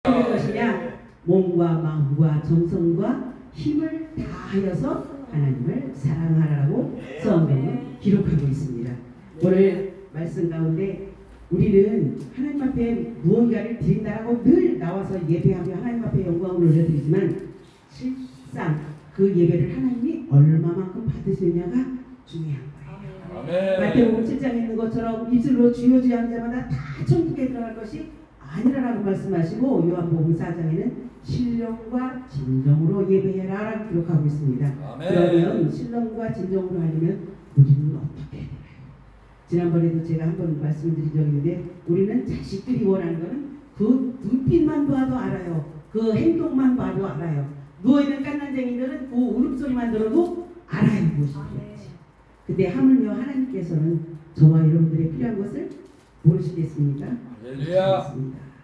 어떤 것이냐? 몸과 마음과 정성과 힘을 다하여서 하나님을 사랑하라고 성경은 기록하고 있습니다. 오늘 말씀 가운데 우리는 하나님 앞에 무언가를 드린다라고 늘 나와서 예배하며 하나님 앞에 영광을 올려드리지만 실상 그 예배를 하나님이 얼마만큼 받으시느냐가 중요한 거예요. 마태복음 7장에 있는 것처럼 입술로 주여 주여 하는 자마다 다 천국에 들어갈 것이 아니라라고 말씀하시고 요한복음 4장에는 신령과 진정으로 예배해라 라고 기록하고 있습니다. 그러면 신령과 진정으로 하려면 우리는 어떻게 해야 되나요? 지난번에도 제가 한번 말씀드린 적이 있는데 우리는 자식들이 원하는 것은 그 눈빛만 봐도 알아요. 그 행동만 봐도 알아요. 누워있는 깐난쟁이들은 그 울음소리만 들어도 알아요. 무엇이 필요한지. 근데 하물며 하나님께서는 저와 여러분들의 필요한 것을 모르시겠습니까?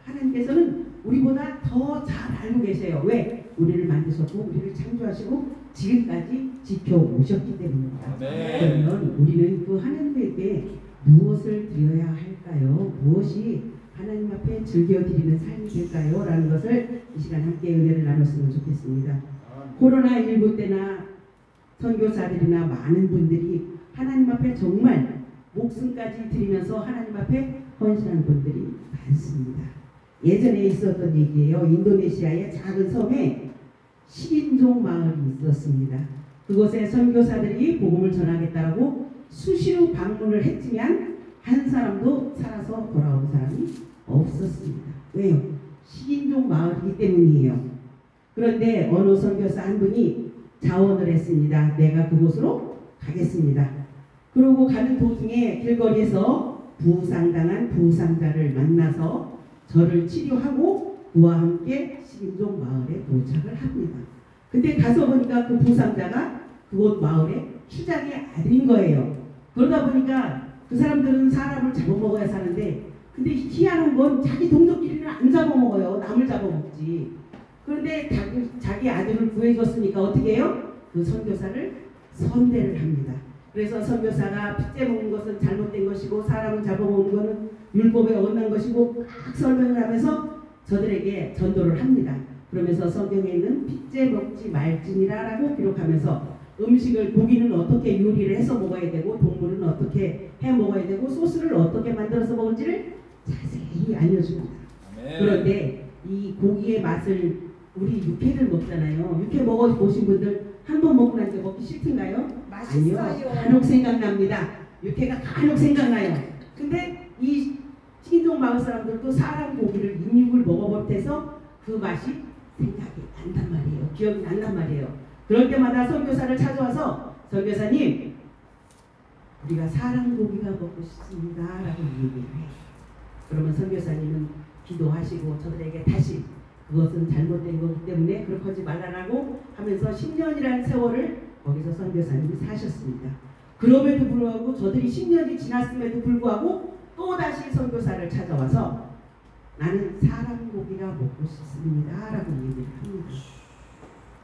하나님께서는 우리보다 더 잘 알고 계세요. 왜? 우리를 만드셨고 우리를 창조하시고 지금까지 지켜오셨기 때문입니다. 그러면 우리는 그 하나님에게 무엇을 드려야 할까요? 무엇이 하나님 앞에 즐겨드리는 삶이 될까요? 라는 것을 이 시간 함께 은혜를 나눴으면 좋겠습니다. 코로나19 때나 선교사들이나 많은 분들이 하나님 앞에 정말 목숨까지 드리면서 하나님 앞에 헌신한 분들이 많습니다. 예전에 있었던 얘기예요. 인도네시아의 작은 섬에 10인종 마을이 있었습니다. 그곳에 선교사들이 복음을 전하겠다라고 수시로 방문을 했지만 한 사람도 살아서 돌아온 사람이 없었습니다. 왜요? 10인종 마을이기 때문이에요. 그런데 어느 선교사 한 분이 자원을 했습니다. 내가 그곳으로 가겠습니다. 그러고 가는 도중에 길거리에서 부상당한 부상자를 만나서 저를 치료하고 그와 함께 10인종 마을에 도착을 합니다. 근데 가서 보니까 그 부상자가 그곳 마을의 추장의 아들인 거예요. 그러다 보니까 그 사람들은 사람을 잡아먹어야 사는데 근데 희한한 건 자기 동족끼리는 안 잡아먹어요. 남을 잡아먹지. 그런데 자기 아들을 구해줬으니까 어떻게 해요? 그 선교사를 선대를 합니다. 그래서 선교사가 핏째 먹는 것은 잘못된 것이고 사람을 잡아먹는 것은 율법에 어긋난 것이고 막 설명을 하면서 저들에게 전도를 합니다. 그러면서 성경에 있는 핏째 먹지 말지니라 라고 기록하면서 음식을 고기는 어떻게 요리를 해서 먹어야 되고 동물은 어떻게 해 먹어야 되고 소스를 어떻게 만들어서 먹을지를 자세히 알려줍니다. 그런데 이 고기의 맛을 우리 육회를 먹잖아요. 육회 먹어보신 분들 한 번 먹고 나니까 먹기 싫던가요? 맛있어요. 아니요. 간혹 생각납니다. 육회가 간혹 생각나요. 근데 이 신종 마을 사람들도 사람 고기를 육육을 먹어버텨서 그 맛이 생각이 난단 말이에요. 기억이 난단 말이에요. 그럴 때마다 선교사를 찾아와서 선교사님 우리가 사람 고기가 먹고 싶습니다 라고 얘기를 해요. 그러면 선교사님은 기도하시고 저들에게 다시 그것은 잘못된 거기 때문에 그렇게 하지 말라라고 하면서 10년이라는 세월을 거기서 선교사님이 사셨습니다. 그럼에도 불구하고 저들이 10년이 지났음에도 불구하고 또다시 선교사를 찾아와서 나는 사람 고기가 먹고 싶습니다 라고 얘기를 합니다.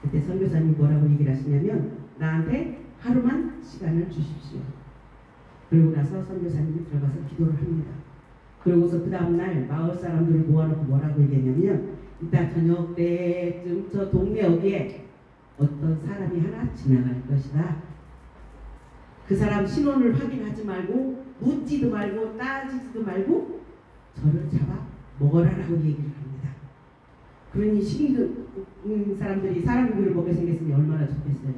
그때 선교사님이 뭐라고 얘기를 하시냐면 나한테 하루만 시간을 주십시오. 그러고 나서 선교사님이 들어가서 기도를 합니다. 그러고서 그 다음날 마을 사람들을 모아놓고 뭐라고 얘기했냐면 이따 저녁 때쯤 저 동네 어디에 어떤 사람이 하나 지나갈 것이다. 그 사람 신원을 확인하지 말고 묻지도 말고 따지지도 말고 저를 잡아 먹어라라고 얘기를 합니다. 그러니 식인종 사람들이 사람 고기를 먹게 생겼으니 얼마나 좋겠어요.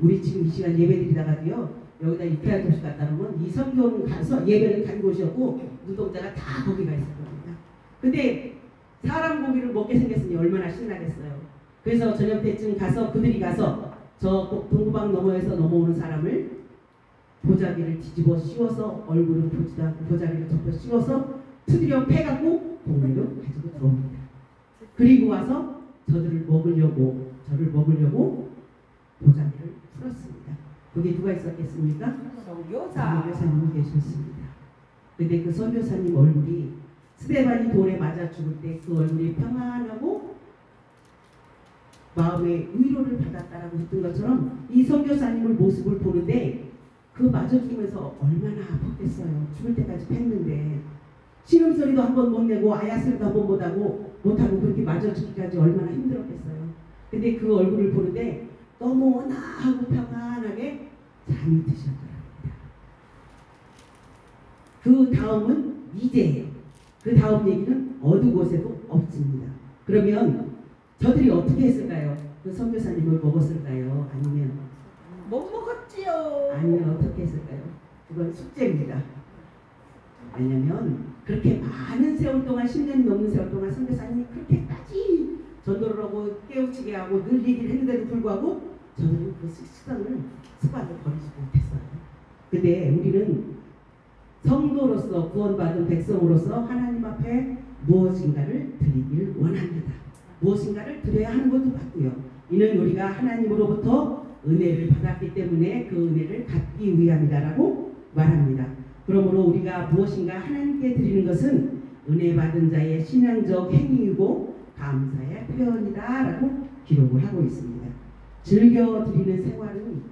우리 지금 이 시간 예배 드리다가도요. 여기다 육회한 접시 갖다 놓으면 이 선교는 가서 예배를 간 곳이었고 노동자가 다 거기가 있을 겁니다. 근데 사람 고기를 먹게 생겼으니 얼마나 신나겠어요. 그래서 저녁 때쯤 가서 그들이 가서 저 동구방 너머에서 넘어오는 사람을 보자기를 뒤집어 씌워서 얼굴은 보지도 않고 보자기를 덮어 씌워서 두드려 패갖고 동네로 가지고 들어옵니다. 그리고 와서 저를 먹으려고 보자기를 풀었습니다. 거기에 누가 있었겠습니까? 선교사님이 계셨습니다. 근데 그 선교사님 얼굴이 스데반이 돌에 맞아 죽을 때 그 얼굴이 평안하고 마음의 위로를 받았다라고 했던 것처럼 이 선교사님의 모습을 보는데 그 맞아 죽으면서 얼마나 아팠겠어요. 죽을 때까지 팼는데 신음소리도 한 번 못 내고 아야소리도 한 번 못 하고 못하고 그렇게 마주치기까지 얼마나 힘들었겠어요. 근데 그 얼굴을 보는데 너무 온화하고 평안하게 잠이 드셨더랍니다. 그 다음은 이제예요. 그 다음 얘기는 어느 곳에도 없습니다. 그러면 저들이 어떻게 했을까요? 그 선교사님을 먹었을까요? 아니면 못 먹었지요. 아니면 어떻게 했을까요? 그건 숙제입니다. 왜냐면 그렇게 많은 세월 동안 10년이 넘는 세월 동안 선교사님이 그렇게까지 전도를 하고 깨우치게 하고 늘 얘기를 했는데도 불구하고 저는 그 습관을 버리지 못했어요. 근데 우리는 성도로서 구원받은 백성으로서 하나님 앞에 무엇인가를 드리길 원합니다. 무엇인가를 드려야 하는 것도 맞고요. 이는 우리가 하나님으로부터 은혜를 받았기 때문에 그 은혜를 갚기 위함이다라고 말합니다. 그러므로 우리가 무엇인가 하나님께 드리는 것은 은혜 받은 자의 신앙적 행위이고 감사의 표현이다라고 기록을 하고 있습니다. 즐겨 드리는 생활은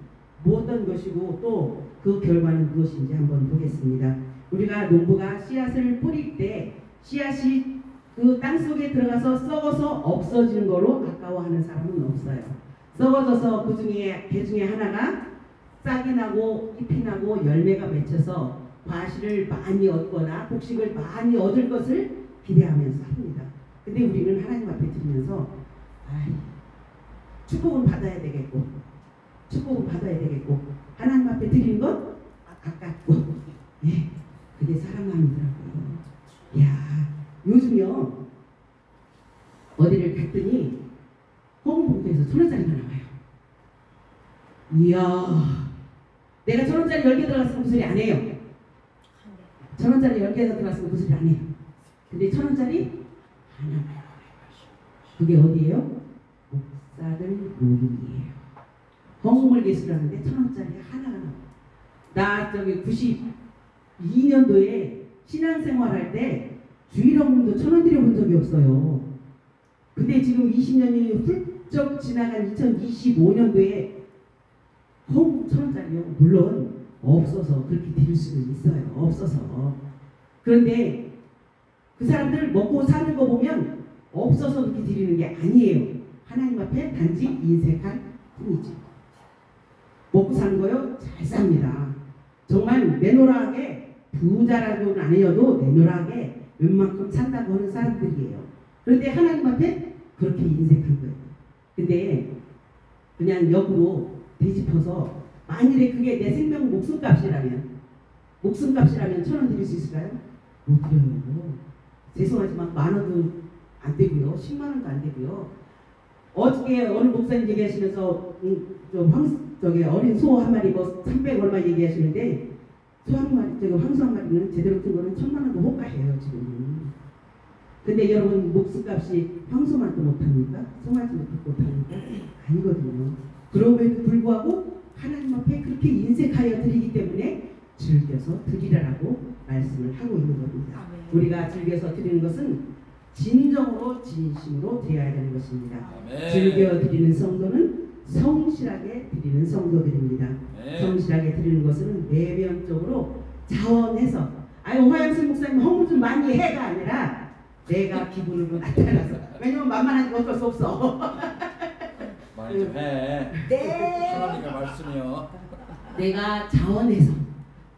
어떤 것이고 또 그 결과는 무엇인지 한번 보겠습니다. 우리가 농부가 씨앗을 뿌릴 때 씨앗이 그 땅속에 들어가서 썩어서 없어지는 걸로 아까워하는 사람은 없어요. 썩어져서 그 중에 개 중에 하나가 싹이 나고 잎이 나고 열매가 맺혀서 과실을 많이 얻거나 곡식을 많이 얻을 것을 기대하면서 합니다. 근데 우리는 하나님 앞에 드리면서 축복은 받아야 되겠고 축복은 받아야 되겠고 하나님 앞에 드리는 건 아깝고 예, 그게 사람 마음이더라고요. 야, 요즘요 어디를 갔더니 홍보봉투에서 1,000원짜리가 나와요. 이야, 내가 1,000원짜리 10개 들어갔으면 그 소리 안 해요. 1,000원짜리 10개에서 들어갔으면 그 소리 안 해요. 근데 1,000원짜리 하나만. 그게 어디예요? 목사들 모임이에요. 홍물 예술하는데 1,000원짜리 하나가 나와요. 나 저기 92년도에 신앙생활할 때 주일학문도 1,000원 들여본 적이 없어요. 근데 지금 20년이 훌쩍 지나간 2025년도에 1,000원짜리요. 물론 없어서 그렇게 드릴 수는 있어요. 없어서. 그런데 그 사람들 먹고 사는 거 보면 없어서 그렇게 드리는 게 아니에요. 하나님 앞에 단지 인색할 뿐이죠. 먹고 사는 거요? 잘 삽니다. 정말 내노라하게 부자라고는 아니어도 내노라하게 웬만큼 산다고 하는 사람들이에요. 그런데 하나님 앞에 그렇게 인색한 거예요. 근데 그냥 역으로 뒤집어서 만일에 그게 내 생명 목숨값이라면 1,000원 드릴 수 있을까요? 못 드려요. 죄송하지만 10,000원도 안 되고요. 10만 원도 안 되고요. 어저께 어느 목사님 얘기하시면서 어린 소 한 마리 300 얼마 얘기하시는데 소 한 마리, 황소 한 마리는 제대로 큰 거는 1,000만 원도 호가해요 지금. 근데 여러분 목숨값이 황소만도 못합니까? 송아지도 못합니까? 아니거든요. 그럼에도 불구하고 하나님 앞에 그렇게 인색하여 드리기 때문에 즐겨서 드리라고 말씀을 하고 있는 겁니다. 우리가 즐겨서 드리는 것은 진정으로 진심으로 드려야 되는 것입니다. 아멘. 즐겨 드리는 성도는 성실하게 드리는 성도들입니다. 네. 성실하게 드리는 것은 내면적으로 자원해서 화영순 목사님 헌금 좀 많이 해가 아니라 내가 기분으로 나타나서 왜냐면 만만하니까 어쩔 수 없어. 많이 좀 해. 네. 하나님의 말씀이요. 내가 자원해서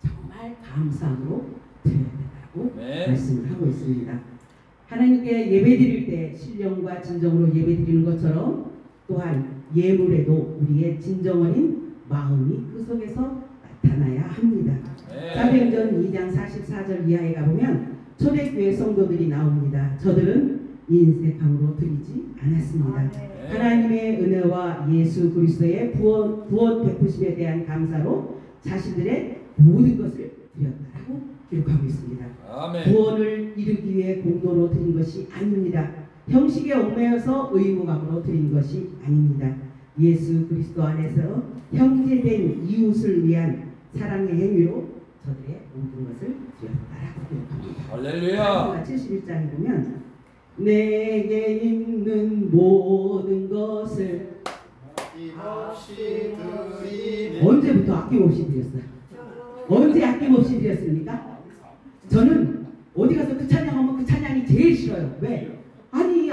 정말 감사함으로 드려야 된다고 네. 말씀을 하고 있습니다. 하나님께 예배드릴 때 신령과 진정으로 예배드리는 것처럼 또한 예물에도 우리의 진정어린 마음이 그 속에서 나타나야 합니다. 사도행전 2장 44절 이하에 가보면 초대교회 성도들이 나옵니다. 저들은 인색함으로 드리지 않았습니다. 하나님의 은혜와 예수 그리스도의 구원 베푸심에 대한 감사로 자신들의 모든 것을 드렸다라고 기록하고 있습니다. 아멘. 구원을 이루기 위해 공로로 드린 것이 아닙니다. 형식에 얽매여서 의무감으로 드린 것이 아닙니다. 예수 그리스도 안에서 형제된 이웃을 위한 사랑의 행위로 저들의 모든 것을 드렸다라고 기록합니다. 할렐루야. 71장에 보면 내게 있는 모든 것을 언제부터 아낌없이 드렸어요? 언제 아낌없이 드렸습니까? 저는 어디 가서 그 찬양하면 그 찬양이 제일 싫어요. 왜? 아니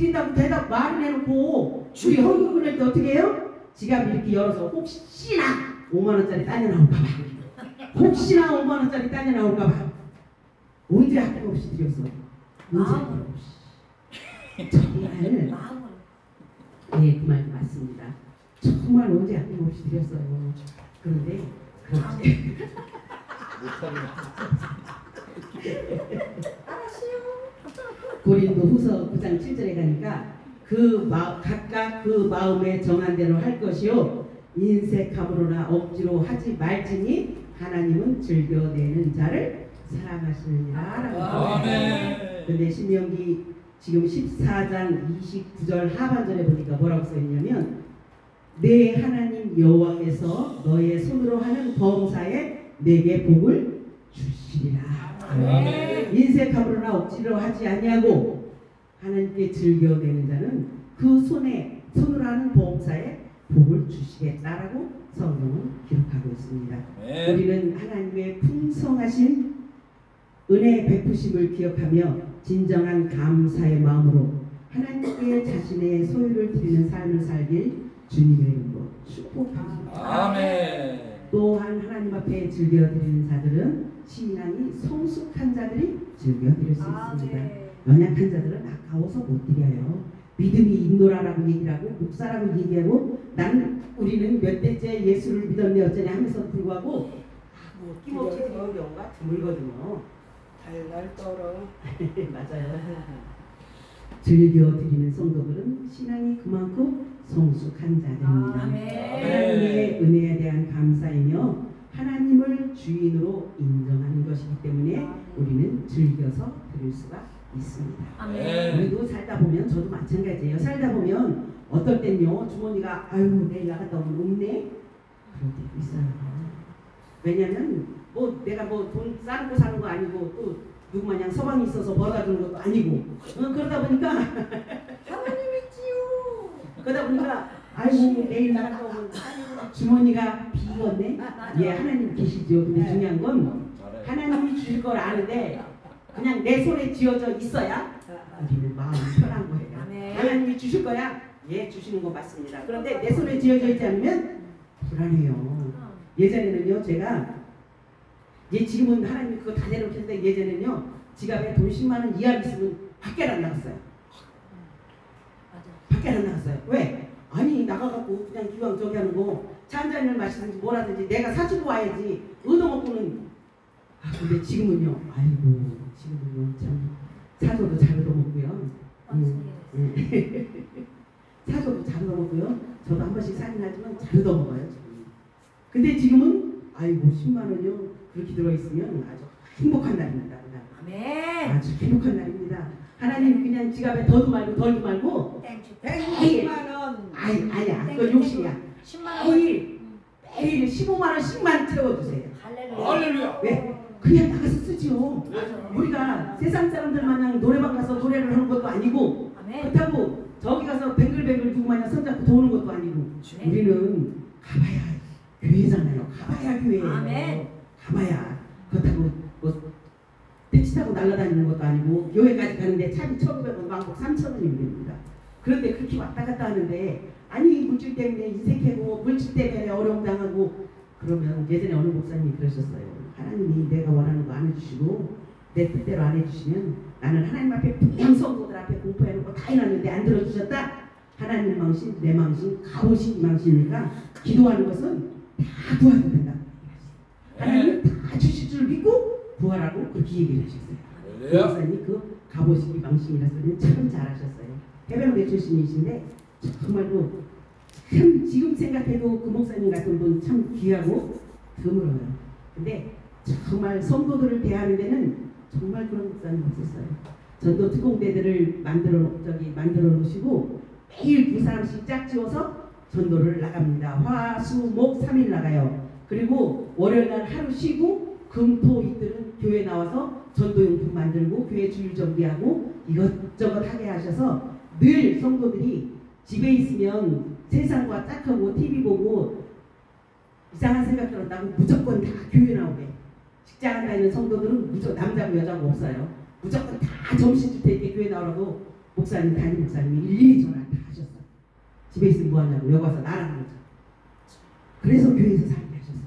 드린다고 대답 말을 해놓고 우리 헌금 보낼 때 어떻게 해요? 지갑 이렇게 열어서 혹시나 5만 원짜리 따져 나올까봐 혹시나 5만 원짜리 따져 나올까봐 언제 아낌없이 드렸어? 언제 아낌없이 정말 마음을. 네, 그 말도 맞습니다. 정말 언제 아낌없이 드렸어요. 그런데 그렇지 고린도 후서 9장 7절에 가니까 각각 그 마음에 정한 대로 할 것이요 인색함으로나 억지로 하지 말지니 하나님은 즐겨내는 자를 사랑하시느니라 라고 아멘. 근데 신명기 지금 14장 29절 하반절에 보니까 뭐라고 써있냐면 내 하나님 여호와께서 너의 손으로 하는 범사에 내게 복을 주시리라. 아멘. 인색함으로나 억지로 하지 아니하고 하나님께 즐겨내는 자는 그 손으로 하는 범사에 복을 주시겠다라고 성경은 기록하고 있습니다. 아멘. 우리는 하나님의 풍성하신 은혜의 베푸심을 기억하며 진정한 감사의 마음으로 하나님께 자신의 소유를 드리는 삶을 살길 주님의 이름으로 축복합니다. 아멘. 또한 하나님 앞에 즐겨드리는 자들은 신앙이 성숙한 자들이 즐겨드릴 수 있습니다. 연약한 자들은 아까워서 못 드려요. 믿음이 인도라라고 얘기를 하고 목사라고 얘기하고 우리는 몇 대째 예수를 믿었네 어쩌냐 하면서 불구하고 뭐 끼없이 드리는 경우가 드물거든요. 달달 떨어. 맞아요. 즐겨드리는 성도들은 신앙이 그만큼 성숙한 자들입니다. 하나님의 은혜에 대한 감사이며 하나님을 주인으로 인정하는 것이기 때문에 우리는 즐겨서 드릴 수가 있습니다. 우리도 살다 보면 저도 마찬가지예요. 살다 보면 어떨 땐요 주머니가 아유 내일 나갔다 오면 없네 그럴 때도 있어요. 왜냐면 뭐 내가 뭐 돈 쌓고 사는 거 아니고 또 누구 마냥 서방이 있어서 벌어다 주는 것도 아니고 그러다 보니까 하나님 있지요. 그러다 보니까 아이고 내일 나갔다 오면 주머니가 비었네. 예 하나님 계시죠. 근데 중요한 건 하나님이 주실 걸 아는데 그냥 내 손에 쥐어져 있어야 우리는 마음이 편한 거예요. 하나님이 주실 거야. 예 주시는 거 맞습니다. 그런데 내 손에 쥐어져 있지 않으면 불안해요. 예전에는요 제가 지금은 하나님이 그거 다 내놓겠는데 예전에는요 지갑에 돈 10만 원 이하 있으면 밖에 안 나갔어요. 밖에 안 나갔어요. 왜? 아니 나가갖고 그냥 기왕 저기 하는 거 차 한 잔을 마시든지 뭐라든지 내가 사주고 와야지 얻어먹고는 근데 지금은요 아이고 지금은요 참 사줘도 잘 얻어먹고요. 사줘도 잘 얻어먹고요. 저도 한 번씩 사긴 하지만 잘 얻어먹어요 지금. 근데 지금은 아이고 10만 원이요 그렇게 들어있으면 아주 행복한 날입니다. 아주 행복한 날입니다. 하나님 그냥 지갑에 더도 말고 덜도 말고 110만 원. 아니야 그건 욕심이야. 10만 원. 매일 15만 원씩만 채워주세요. 할렐루야. 왜? 그냥 나가서 쓰지요. 우리가 세상 사람들 마냥 노래방 가서 노래를 하는 것도 아니고 그렇다고 저기 가서 뱅글뱅글 누구 마냥 손잡고 도는 것도 아니고 우리는 가봐야 교회잖아요. 가봐야 교회예요. 가봐야 그렇다고 뭐 택시 타고 날아다니는 것도 아니고 교회까지 가는데 차비 1,500원 왕복 3,000원이면 됩니다. 그런데 그렇게 왔다 갔다 하는데 아니 물질 때문에 인색하고 물질 때문에 어려움 당하고 그러면 예전에 어느 목사님이 그러셨어요. 하나님이 내가 원하는 거 안 해주시고 내 뜻대로 안 해주시면 나는 하나님 앞에 분명 성도들 앞에 공포해놓고 다 해놨는데 안 들어주셨다. 하나님 망신 내 망신 가보신 망신이니까 기도하는 것은 다 도와도 된다. 하나님은 다 주실 줄 믿고 구하라고 그렇게 얘기를 하셨어요. 그 목사님 그 가보시기 망신이라 소리는 참 잘하셨어요. 해병대 출신이신데 정말로 참 지금 생각해도 그 목사님 같은 분 참 귀하고 드물어요. 근데 정말 성도들을 대하는 데는 정말 그런 목사님 없었어요. 전도 특공대들을 만들어 놓으시고 매일 2사람씩 짝지어서 전도를 나갑니다. 화, 수, 목 3일 나가요. 그리고 월요일날 하루 쉬고 금, 토, 이틀은 교회 나와서 전도용품 만들고 교회 주일 정비하고 이것저것 하게 하셔서 늘 성도들이 집에 있으면 세상과 짝하고 TV 보고 이상한 생각 들었다고 무조건 다 교회 나오게. 직장 다니는 성도들은 무조건 남자고 여자고 없어요. 무조건 다 점심 줄 때 교회 나오라고 목사님, 담임 목사님이 일일이 전화 다 하셨어요. 집에 있으면 뭐하냐고, 여기 와서 나라는 거죠. 그래서 교회에서 살게 하셨어요.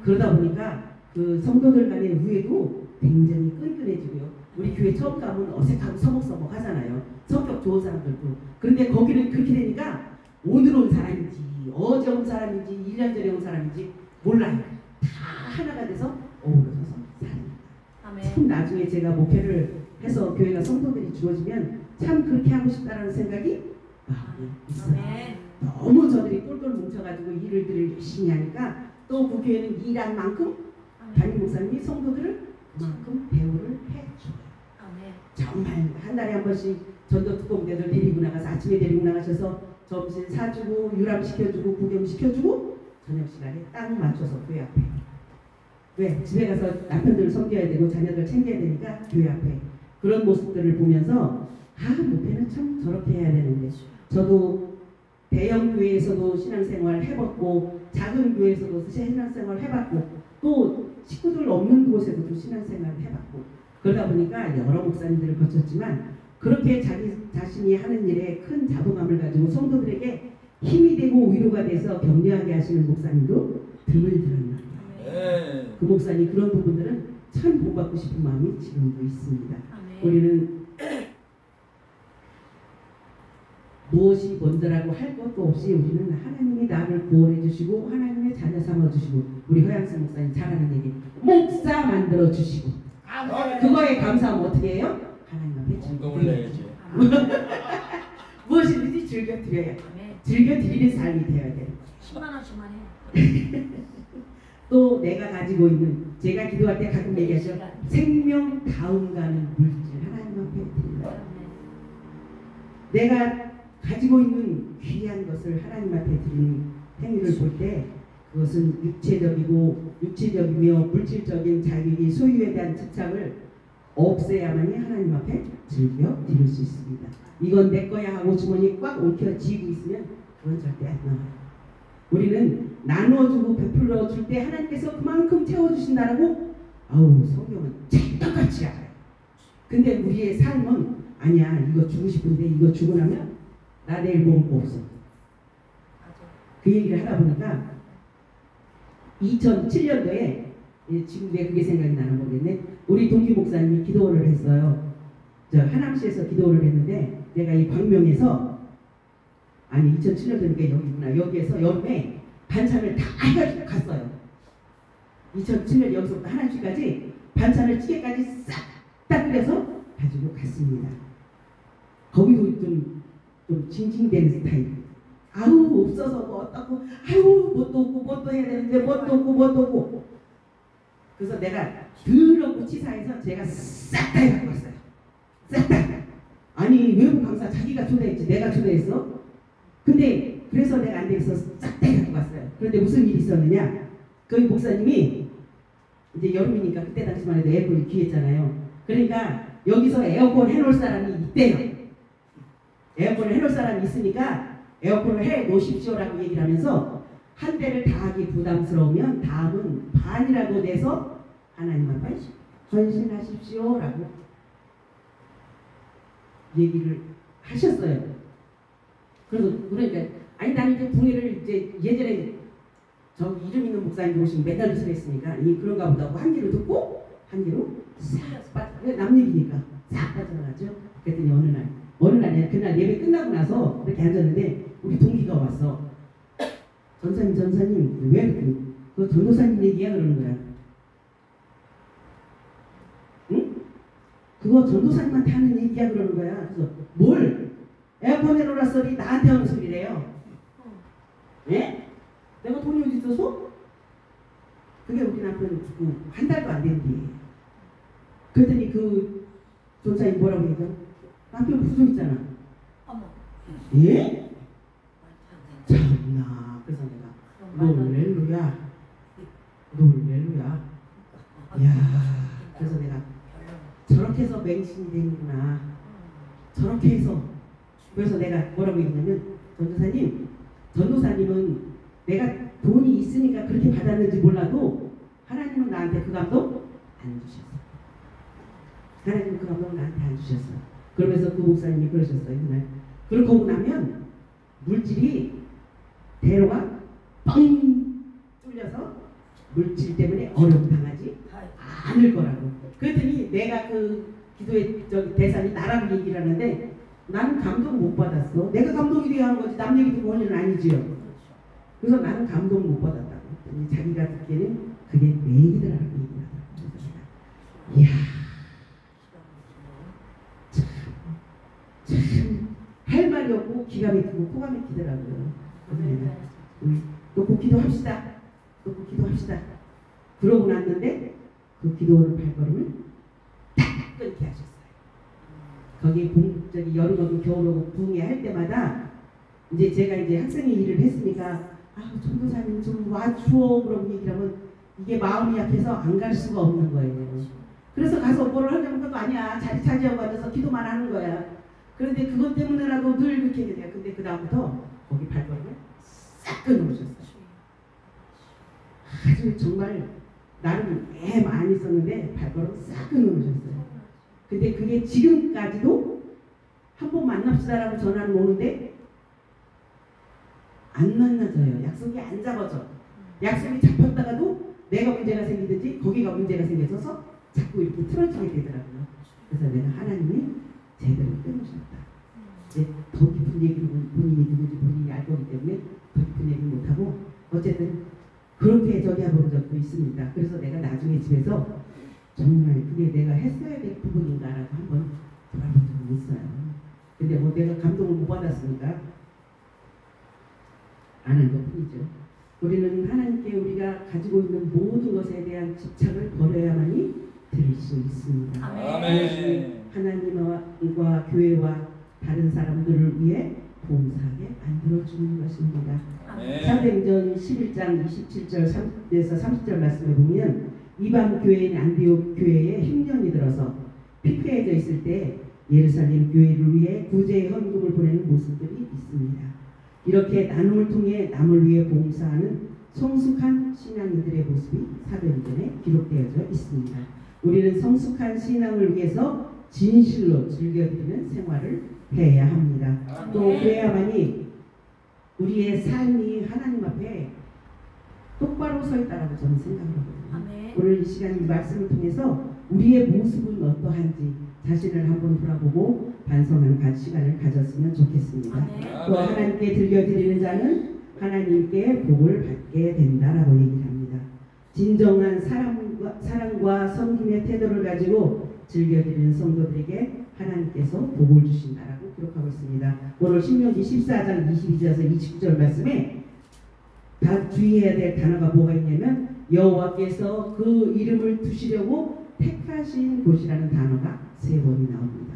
그러다 보니까 그 성도들 간의 우애도 굉장히 끈끈해지고요. 우리 교회 처음 가면 어색하고 서먹서먹 하잖아요. 성격 좋은 사람들도. 그런데 거기는 그렇게 되니까 오늘 온 사람인지 어제 온 사람인지 1년 전에 온 사람인지 몰라요. 다 하나가 돼서 어우러져서 사는. 참 나중에 제가 목회를 해서 교회가 성도들이 주어지면 참 그렇게 하고 싶다라는 생각이 마음에 있어요. 너무 저들이 똘똘 뭉쳐가지고 일을 열심히 하니까 또 그 교회는 일한 만큼 담임 목사님이 성도들을 그만큼 대우를 해줘요. 정말 한 달에 한 번씩 전도 특공대들 데리고 나가서 아침에 데리고 나가셔서 점심 사주고 유람시켜주고 구경시켜주고 저녁 시간에 딱 맞춰서 교회 앞에. 왜? 집에 가서 남편들을 섬겨야 되고 자녀들 챙겨야 되니까 교회 앞에. 그런 모습들을 보면서 목회는 참 저렇게 해야 되는데, 저도 대형 교회에서도 신앙생활 해봤고 작은 교회에서도 신앙생활 해봤고 또 식구들 없는 곳에서도 신앙생활 해봤고 그러다 보니까 여러 목사님들을 거쳤지만 그렇게 자기 자신이 하는 일에 큰 자부감을 가지고 성도들에게 힘이 되고 위로가 돼서 격려하게 하시는 목사님도 드물드란 말이에요. 그 목사님 그런 부분들은 참 본받고 싶은 마음이 지금도 있습니다. 우리는 무엇이 먼저라고 할 것도 없이 우리는 하나님이 나를 구원해 주시고 하나님의 자녀 삼아 주시고 우리 허양승 목사님 잘하는 얘기 목사 만들어 주시고 그거에 감사하면 어떻게 해요? 하나님 앞에 헌금을 내야지. 무엇이든지 즐겨 드려야 즐겨 드리는 삶이 되어야 돼요. 10만 원씩만 해. 또 내가 가지고 있는 제가 기도할 때 가끔 얘기하죠. 생명 다음 가는 물질 하나님 앞에 드린다. 내가 가지고 있는 귀한 것을 하나님 앞에 드리는 행위를 볼 때 그것은 육체적이며 물질적인 자기 소유에 대한 집착을 없애야만이 하나님 앞에 즐겨 드릴 수 있습니다. 이건 내 거야 하고 주머니에 꽉 엉켜쥐고 있으면 그건 절대 안 나와요. 우리는 나누어주고 베풀어 줄 때 하나님께서 그만큼 채워주신다라고 성경은 찰떡같이 알아요. 근데 우리의 삶은 아니야, 이거 주고 싶은데 이거 주고 나면 나 내일 먹을 거 없어. 그 얘기를 하다 보니까 2007년도에 지금 왜 그게 생각이 나는 모르겠네. 우리 동기 목사님이 기도를 했어요. 저 하남시에서 기도를 했는데 내가 이 광명에서 2007년도니까 여기구나. 여기에서 여름에 반찬을 다 해가지고 갔어요. 2007년 여기서부터 하남시까지 반찬을 찌개까지 싹 다 끓여서 가지고 갔습니다. 거기도 좀 징징대는 스타일. 없어서 뭐 어떻고, 뭣도 없고, 뭣도 해야 되는데, 뭣도 없고. 그래서 내가 더럽고 치사해서 제가 싹 다 해갖고 왔어요. 싹 다. 아니, 외부 강사 자기가 초대했지, 내가 초대했어? 근데, 그래서 내가 안 되겠어. 싹 다 해갖고 왔어요. 그런데 무슨 일이 있었느냐? 거기 목사님이, 이제 여름이니까 그때 당시만 해도 에어컨이 귀했잖아요. 그러니까, 여기서 에어컨 해놓을 사람이 있대요. 에어컨을 해놓을 사람이 있으니까 에어컨을 해 놓으십시오라고 얘기를 하면서 한 대를 다 하기 부담스러우면 다음은 반이라도 내서 하나님 앞에 헌신하십시오라고 얘기를 하셨어요. 그래서 그러니까 나는 이제 붕해를 이제 예전에 저기 이름 있는 목사님 오시면 맨날 수했으니까 그런가 보다 하고 한 귀로 듣고 한 귀로 싹 남 얘기니까 싹 빠져나가죠. 그랬더니 어느 날에 그날 예배 끝나고 나서 이렇게 앉았는데 우리 동기가 왔어. 전사님 왜 그 전도사님 얘기야 그러는 거야. 응? 그거 전도사님한테 하는 얘기야 그러는 거야. 그래서 뭘? 에어컨 해놓으라 소리 나한테 하는 소리래요. 예? 내가 돈이 어디 있어서? 그게 우리 남편 죽고 한 달도 안 된 뒤에. 그랬더니 그 전사님 뭐라고 얘기해? 남편 부족 있잖아. 어머. 예? 참나. 그래서 내가 놀렐루야. 이야. 그래서 내가 저렇게 해서 맹신이 되는구나. 저렇게 해서. 그래서 내가 뭐라고 얘기했냐면 전도사님은 내가 돈이 있으니까 그렇게 받았는지 몰라도 하나님은 나한테 그 감동 안 주셨어. 하나님은 그 감동 나한테 안 주셨어. 그러면서 그 목사님이 그러셨어요. 그날. 그러고 나면 물질이 대로가 뻥 뚫려서 물질 때문에 어려움 당하지 않을 거라고. 그랬더니 내가 그 기도의 대상이 나라고 얘기를 하는데 나는 감동 못 받았어. 내가 감동이 돼야 하는 거지 남 얘기 듣고 할 일은 아니지요. 그래서 나는 감동 못 받았다고. 그랬더니 자기가 듣기에는 그게 내 얘기더라고 얘기를 하더라고. 이야 참 할 말이 없고 기가 막히고 코가 막히더라고요. 놓고 기도합시다. 놓고 기도합시다. 그러고 났는데 그 기도를 발걸음을 딱 끊게 하셨어요. 거기 저기 여름하고 겨울하고 부흥회 할 때마다 이제 제가 이제 학생의 일을 했으니까 전도사님 좀 와주어 그러고 얘기를 하면 이게 마음이 약해서 안 갈 수가 없는 거예요. 그래서 가서 뭐를 하려면 것도 아니야. 자리 차지하고 앉아서 기도만 하는 거야. 그런데 그것 때문에라도 늘 그렇게 돼요. 근데 그 다음부터 거기 발걸음을 싹 끊어오셨어요. 아주 정말 나름 애 많이 썼는데 발걸음 싹 끊어오셨어요. 근데 그게 지금까지도 한번 만납시다라고 전화는 오는데 안 만나져요. 약속이 안 잡아져. 약속이 잡혔다가도 내가 문제가 생기든지 거기가 문제가 생겨서 자꾸 이렇게 틀어지게 되더라고요. 그래서 내가 하나님이 제대로 끊으셨다. 이제 더 깊은 얘기는 본인이 누군지 본인이 알 거기 때문에 더 깊은 얘기는 못하고 어쨌든 그렇게 저기 해본 적도 있습니다. 그래서 내가 나중에 집에서 정말 그게 내가 했어야 될 부분인가라고 한번 돌아본 적이 있어요. 근데 뭐 내가 감동을 못 받았으니까 안 한 것 뿐이죠. 우리는 하나님께 우리가 가지고 있는 모든 것에 대한 집착을 버려야만이 드릴 수 있습니다. 아멘. 하나님과 교회와 다른 사람들을 위해 봉사하게 만들어주는 것입니다. 사도행전 11장 27절 3에서 30절 말씀에 보면 이방 교회인 안디옥 교회에 흉년이 들어서 피폐해져 있을 때 예루살렘 교회를 위해 구제의 헌금을 보내는 모습들이 있습니다. 이렇게 나눔을 통해 남을 위해 봉사하는 성숙한 신앙인들의 모습이 사도행전에 기록되어져 있습니다. 우리는 성숙한 신앙을 위해서 진실로 즐겨드리는 생활을 해야 합니다. 또 그래야만이 우리의 삶이 하나님 앞에 똑바로 서 있다라고 저는 생각하거든요. 오늘 이 시간 이 말씀을 통해서 우리의 모습은 어떠한지 자신을 한번 돌아보고 반성하는 시간을 가졌으면 좋겠습니다. 또 하나님께 들려드리는 자는 하나님께 복을 받게 된다라고 얘기를 합니다. 진정한 사랑과 섬김의 태도를 가지고 즐겨드리는 성도들에게 하나님께서 복을 주신다라고 기록하고 있습니다. 오늘 신명기 14장 22절에서 29절 말씀에 다 주의해야 될 단어가 뭐가 있냐면 여호와께서 그 이름을 두시려고 택하신 곳이라는 단어가 3번이 나옵니다.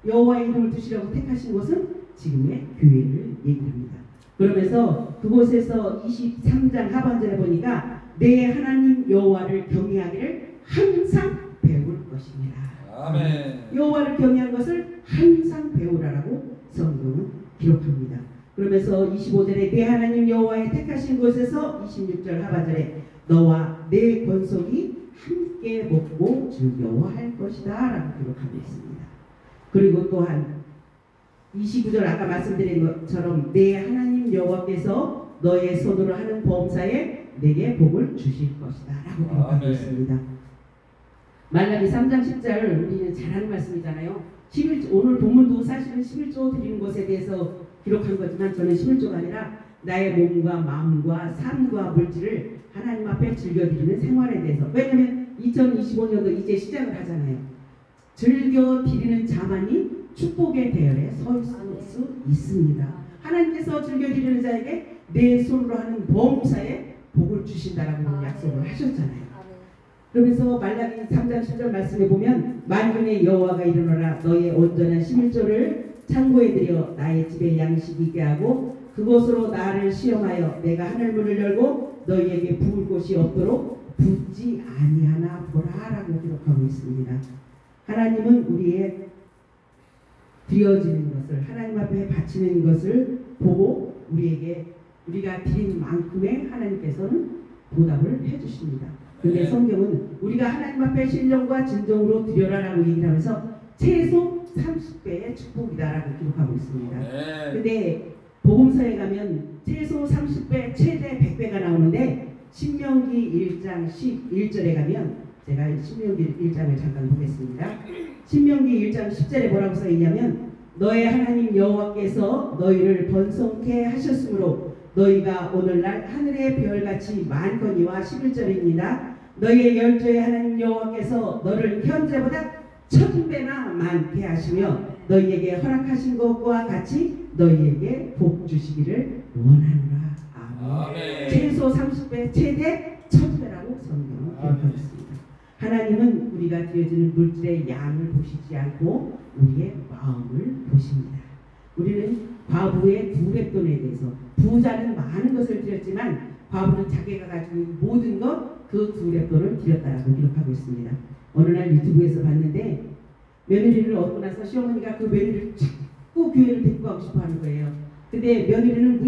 여호와의 이름을 두시려고 택하신 곳은 지금의 교회를 얘기합니다. 그러면서 그곳에서 23장 하반절에 보니까 내 하나님 여호와를 경외하기를 항상 배울 것입니다. 아멘. 여호와를 경외하는 것을 항상 배우라라고 성경은 기록합니다. 그러면서 25절에 내 하나님 여호와의 택하신 곳에서 26절 하반절에 너와 내 권속이 함께 먹고 즐거워할 것이다 라고 기록하고 있습니다. 그리고 또한 29절 아까 말씀드린 것처럼 내 하나님 여호와께서 너의 손으로 하는 범사에 내게 복을 주실 것이다 라고 기록하고 있습니다. 말라기 3장 10절 우리는 잘하는 말씀이잖아요. 11조, 오늘 본문도 사실은 11조 드리는 것에 대해서 기록한 거지만 저는 11조가 아니라 나의 몸과 마음과 삶과 물질을 하나님 앞에 즐겨드리는 생활에 대해서, 왜냐하면 2025년도 이제 시작을 하잖아요. 즐겨드리는 자만이 축복의 대열에 설 수 있습니다. 하나님께서 즐겨드리는 자에게 내 손으로 하는 범사에 복을 주신다라고 약속을 하셨잖아요. 그러면서 말라기 3장 10절 말씀에 보면 만군의 여호와가 이르노라 너의 온전한 11조를 창고에 들여 나의 집에 양식이 있게 하고 그곳으로 나를 시험하여 내가 하늘문을 열고 너희에게 부을 곳이 없도록 붓지 아니하나 보라라고 기록하고 있습니다. 하나님은 우리의 드려지는 것을 하나님 앞에 바치는 것을 보고 우리가 드린 만큼의 하나님께서는 보답을 해주십니다. 근데 성경은 우리가 하나님 앞에 신령과 진정으로 드려라라고 얘기를 하면서 최소 30배의 축복이다라고 기록하고 있습니다. 네. 근데 복음서에 가면 최소 30배, 최대 100배가 나오는데 신명기 1장 11절에 가면 제가 신명기 1장을 잠깐 보겠습니다. 신명기 1장 10절에 뭐라고 써있냐면 너의 하나님 여호와께서 너희를 번성케 하셨으므로 너희가 오늘날 하늘의 별같이 많거니와 11절입니다. 너희의 열조의 하나님 여호와께서 너를 현재보다 1000배나 많게 하시며 너희에게 허락하신 것과 같이 너희에게 복 주시기를 원하노라. 아멘. 아멘. 최소 30배, 최대 1000배라고 성경은 기록하고 있습니다. 하나님은 우리가 드려지는 물질의 양을 보시지 않고 우리의 마음을 보십니다. 우리는 과부의 두 랩돈에 대해서 부자는 많은 것을 드렸지만 과부는 자기가 가지고 있는 모든 것 그 두 랩돈을 드렸다라고 기록하고 있습니다. 어느 날 유튜브에서 봤는데 며느리를 얻고 나서 시어머니가 그 며느리를 자꾸 교회를 데리고 가고 싶어 하는 거예요. 근데 며느리는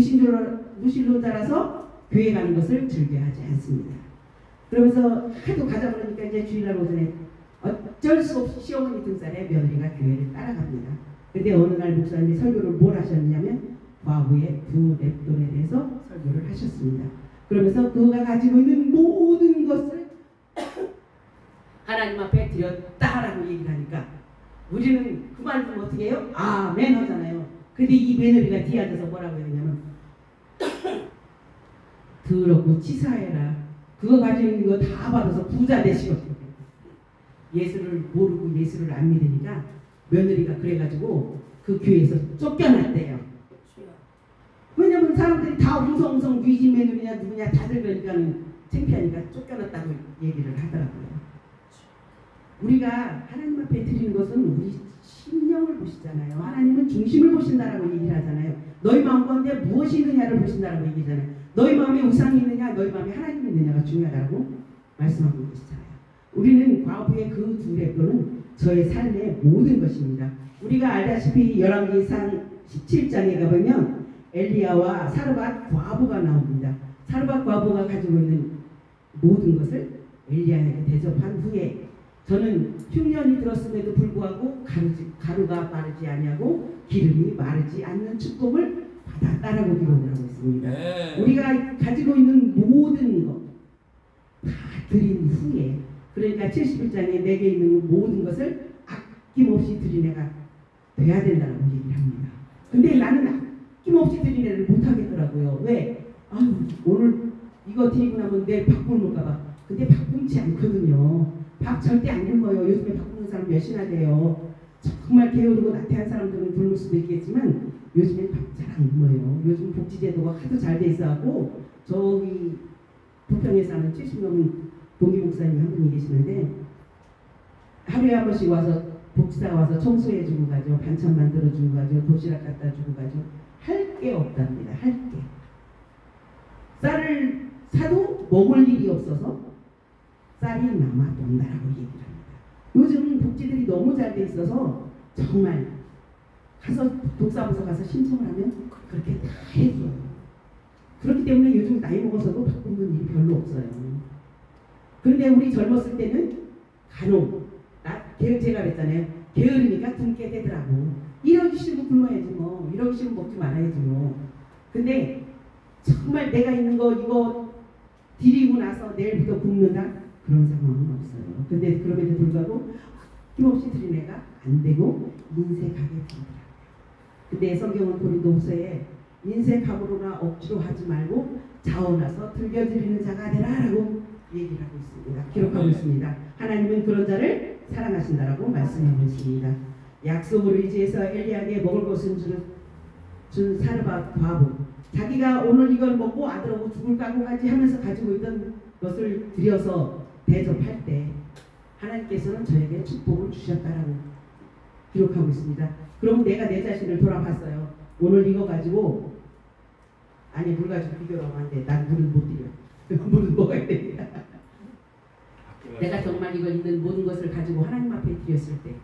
무신론자라서 교회 가는 것을 즐겨하지 않습니다. 그러면서 하도 가자 그러니까 이제 주일날 오전에 어쩔 수 없이 시어머니 등살에 며느리가 교회를 따라갑니다. 근데 어느 날 목사님이 설교를 뭘 하셨냐면 과부의 두 랩돈에 대해서 설교를 하셨습니다. 그러면서 그가 가지고 있는 모든 것을 하나님 앞에 드렸다라고 얘기를 하니까 우리는 그 말 좀 어떻게 해요? 아멘 하잖아요. 근데 이 며느리가 뒤에 앉아서 뭐라고 했냐면 더럽고 치사해라. 그거 가지고 있는 거 다 받아서 부자 되시고 예수를 모르고 예수를 안 믿으니까 며느리가 그래가지고 그 교회에서 쫓겨났대요. 왜냐면 사람들이 다 웅성웅성 귀신 며느리냐 누구냐 다들 그러니까는 창피하니까 쫓겨났다고 얘기를 하더라고요. 우리가 하나님 앞에 드리는 것은 우리 심령을 보시잖아요. 하나님은 중심을 보신다라고 얘기를 하잖아요. 너희 마음 가운데 무엇이 있느냐를 보신다라고 얘기하잖아요. 너희 마음에 우상이 있느냐 너희 마음에 하나님이 있느냐가 중요하다고 말씀하고 계시잖아요. 우리는 과부의 그 두 랩돈은 저의 삶의 모든 것입니다. 우리가 알다시피 열왕기상 17장에 가보면 엘리야와 사르밧 과부가 나옵니다. 사르밧 과부가 가지고 있는 모든 것을 엘리야에게 대접한 후에 저는 흉년이 들었음에도 불구하고 가루가 마르지 아니하고 기름이 마르지 않는 축복을 받았다라고 기록을 하고 있습니다. 네. 우리가 가지고 있는 모든 것 다 드린 후에 그러니까 71장에 내게 있는 모든 것을 아낌없이 드린 애가 돼야 된다고 얘기를 합니다. 근데 나는 아낌없이 드린 애를 못하겠더라고요. 왜? 아유 오늘 이거 드리고 나면 내일 밥 굶을까봐. 근데 밥 굶지 않거든요. 밥 절대 안 굶어요. 요즘에 밥 굶는 사람 몇이나 돼요. 정말 게으르고 나태한 사람들은 굶을 수도 있겠지만 요즘엔 밥 잘 안 굶어요. 요즘 복지제도가 하도 잘 돼 있어갖고 저기 부평에 사는 70 넘은 동기 목사님 한 분이 계시는데 하루에 한 번씩 와서 복지사 와서 청소해주고 가죠. 반찬 만들어주고 가죠. 도시락 갖다 주고 가죠. 할 게 없답니다. 할 게. 쌀을 사도 먹을 일이 없어서 쌀이 남아돈다라고 얘기를 합니다. 요즘 복지들이 너무 잘 돼 있어서 정말 가서 독사부서 가서 신청을 하면 그렇게 다 해줘요. 그렇기 때문에 요즘 나이 먹어서도 바꾸는 일이 별로 없어요. 그런데 우리 젊었을 때는 간혹 제가 그랬잖아요. 게으르니까 굶게 되더라고. 이러기 싫으면 굶어야지 뭐. 이러기 싫으면 먹지 말아야지 뭐. 근데 정말 내가 있는 거 이거 드리고 나서 내일부터 굶는다? 그런 상황은 없어요. 근데 그럼에도 불구하고 힘없이 드린 애가 안 되고 인색하게 되더라고요. 근데 성경은 고린도후서에 인색함으로나 억지로 하지 말고 자원하서 들려드리는 자가 되라라고 얘기를 하고 있습니다. 기록하고 있습니다. 하나님은 그런 자를 사랑하신다라고 말씀하고 있습니다. 약속을 의지해서 엘리야에게 먹을 것을 준 사르밧 과부, 자기가 오늘 이걸 먹고 아들하고 죽을 각오까지 하면서 가지고 있던 것을 들여서 대접할 때 하나님께서는 저에게 축복을 주셨다라고 기록하고 있습니다. 그럼 내가 내 자신을 돌아봤어요. 오늘 이거 가지고 아니 물 가지고 비교를 하면 안 돼. 난 물을 못 드려. 물은 먹어야 돼. 내가 정말 이걸 있는 모든 것을 가지고 하나님 앞에 드렸을 때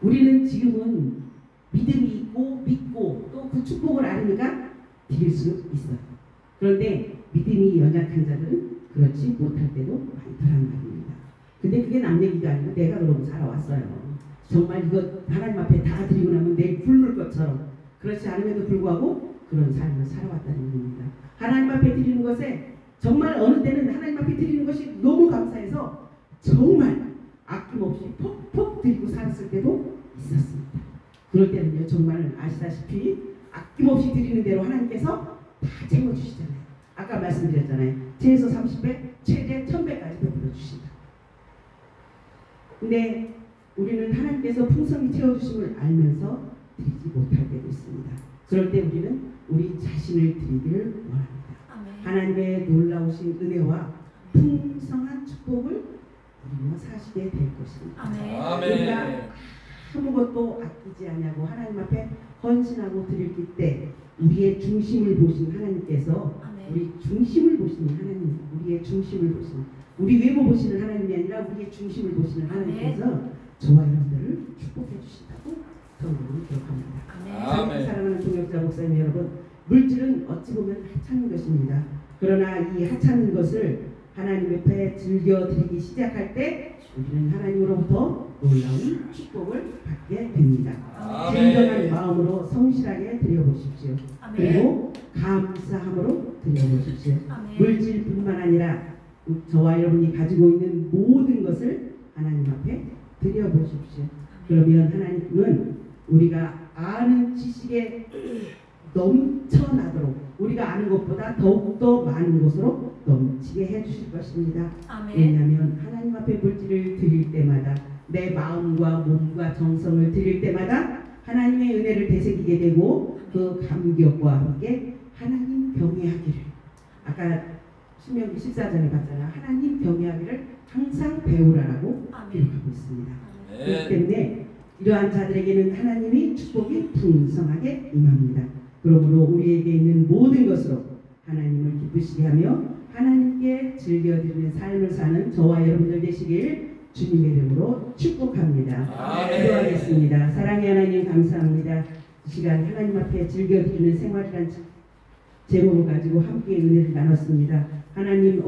우리는 지금은 믿음이 있고 믿고 또 그 축복을 아니까 드릴 수 있어요. 그런데 믿음이 연약한 자들은 그렇지 못할 때도 많다는 말입니다. 근데 그게 남 얘기가 아니고 내가 그러고 살아왔어요. 정말 이거 하나님 앞에 다 드리고 나면 내일 굶을 것처럼 그렇지 않음에도 불구하고 그런 삶을 살아왔다는 겁니다. 하나님 앞에 드리는 것에 정말 어느 때는 하나님 앞에 드리는 것이 너무 감사해서 정말 아낌없이 퍽퍽 드리고 살았을 때도 있었습니다. 그럴 때는요 정말 아시다시피 아낌없이 드리는 대로 하나님께서 다 채워주시잖아요. 아까 말씀드렸잖아요. 최소 30배, 최대 1000배까지 베풀어 주신다. 근데 우리는 하나님께서 풍성히 채워주심을 알면서 드리지 못할 때도 있습니다. 그럴 때 우리는 우리 자신을 드리기를 원합니다. 아멘. 하나님의 놀라우신 은혜와 풍성한 축복을 우리가 사시게 될 것입니다. 아멘. 아멘. 아무것도 아끼지 않냐고 하나님 앞에 헌신하고 드릴 때 우리의 중심을 보신 하나님께서 아멘. 우리 중심을 보시는 하나님, 우리의 중심을 보시는 우리 외모 보시는 하나님이 아니라 우리의 중심을 보시는 하나님께서 저와 여러분들을 축복해 주신다고 성경은 기록합니다. 아멘. 사랑하는 동역자 목사님 여러분, 물질은 어찌 보면 하찮은 것입니다. 그러나 이 하찮은 것을 하나님 옆에 즐겨 드리기 시작할 때 우리는 하나님으로부터 놀라운 축복을 받게 됩니다. 아멘. 진정한 마음으로 성실하게 드려보십시오. 아멘. 그리고 감사함으로 드려보십시오. 아멘. 물질뿐만 아니라 저와 여러분이 가지고 있는 모든 것을 하나님 앞에 드려보십시오. 그러면 하나님은 우리가 아는 지식에 넘쳐나도록 우리가 아는 것보다 더욱더 많은 것으로 넘치게 해주실 것입니다. 아멘. 왜냐하면 하나님 앞에 물질을 드릴 때마다 내 마음과 몸과 정성을 드릴 때마다 하나님의 은혜를 되새기게 되고 그 감격과 함께 하나님 경외하기를 아까 신명기 14장에 봤잖아요. 하나님 경외하기를 항상 배우라라고 아멘. 기록하고 있습니다. 네. 그렇기 때문에 이러한 자들에게는 하나님이 축복이 풍성하게 임합니다. 그러므로 우리에게 있는 모든 것으로 하나님을 기쁘시게 하며 하나님께 즐겨드리는 삶을 사는 저와 여러분들 되시길 주님의 이름으로 축복합니다. 아멘. 기도하겠습니다. 사랑의 하나님 감사합니다. 이 시간 하나님 앞에 즐겨드리는 생활이란 제목을 가지고 함께 은혜를 나눴습니다. 하나님